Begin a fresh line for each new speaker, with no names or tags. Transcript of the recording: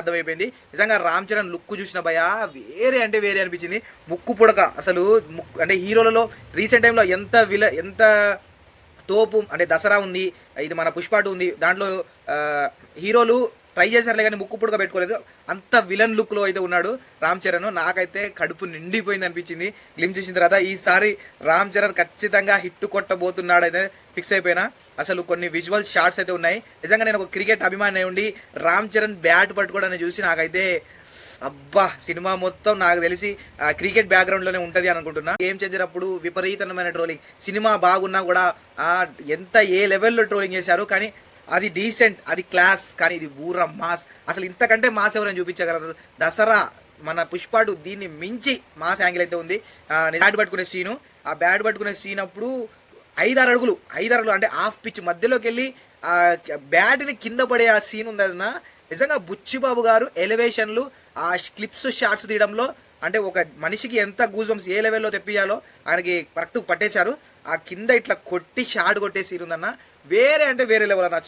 అర్థమైపోయింది. నిజంగా రామ్ చరణ్ లుక్ చూసిన భయ వేరే అంటే వేరే అనిపించింది. ముక్కు పుడక అసలు అంటే హీరోలలో రీసెంట్ టైంలో ఎంత తోపు అంటే దసరా ఉంది, ఇది మన పుష్పాటు ఉంది, దాంట్లో హీరోలు ట్రై చేశారులే కానీ ముక్కు పుడక పెట్టుకోలేదు. అంత విలన్ లుక్లో అయితే ఉన్నాడు రామ్ చరణ్. నాకైతే కడుపు నిండిపోయింది అనిపించింది గ్లిమ్ చూసిన తర్వాత. ఈసారి రామ్ చరణ్ ఖచ్చితంగా హిట్ కొట్టబోతున్నాడు అయితే ఫిక్స్ అయిపోయినా. అసలు కొన్ని విజువల్ షాట్స్ అయితే ఉన్నాయి. నిజంగా నేను ఒక క్రికెట్ అభిమాని ఉండి రామ్ చరణ్ బ్యాట్ పట్టుకోవడాన్ని చూసి నాకైతే అబ్బా సినిమా మొత్తం నాకు తెలిసి క్రికెట్ బ్యాక్గ్రౌండ్లోనే ఉంటుంది అని అనుకుంటున్నా. గేమ్ చేంజర్ అప్పుడు విపరీతమైన ట్రోలింగ్, సినిమా బాగున్నా కూడా ఎంత ఏ లెవెల్లో ట్రోలింగ్ చేశారు. కానీ అది డీసెంట్, అది క్లాస్. కానీ ఇది ఊర మాస్. అసలు ఇంతకంటే మాస్ ఎవరైనా చూపించగలరు? దసరా మన పుష్పాడు దీన్ని మించి మాస్ యాంగిల్ అయితే ఉంది. బ్యాట్ పట్టుకునే సీను, ఆ బ్యాట్ పట్టుకునే సీన్ అప్పుడు 5-6 అడుగులు అంటే హాఫ్ పిచ్ మధ్యలోకి వెళ్ళి ఆ బ్యాట్ని కింద పడే ఆ సీన్ ఉందన్న. నిజంగా బుచ్చిబాబు గారు ఎలివేషన్లు, ఆ క్లిప్స్ షాట్స్ తీయడంలో అంటే ఒక మనిషికి ఎంత గూజ్ బంప్స్ ఏ లెవెల్లో తెప్పియాలో ఆయనకి కరెక్ట్ పట్టేశారు. ఆ కింద ఇట్లా కొట్టి షాట్ కొట్టే సీన్ ఉందన్న. వేరే అంటే వేరే లెవెల్ అన్న.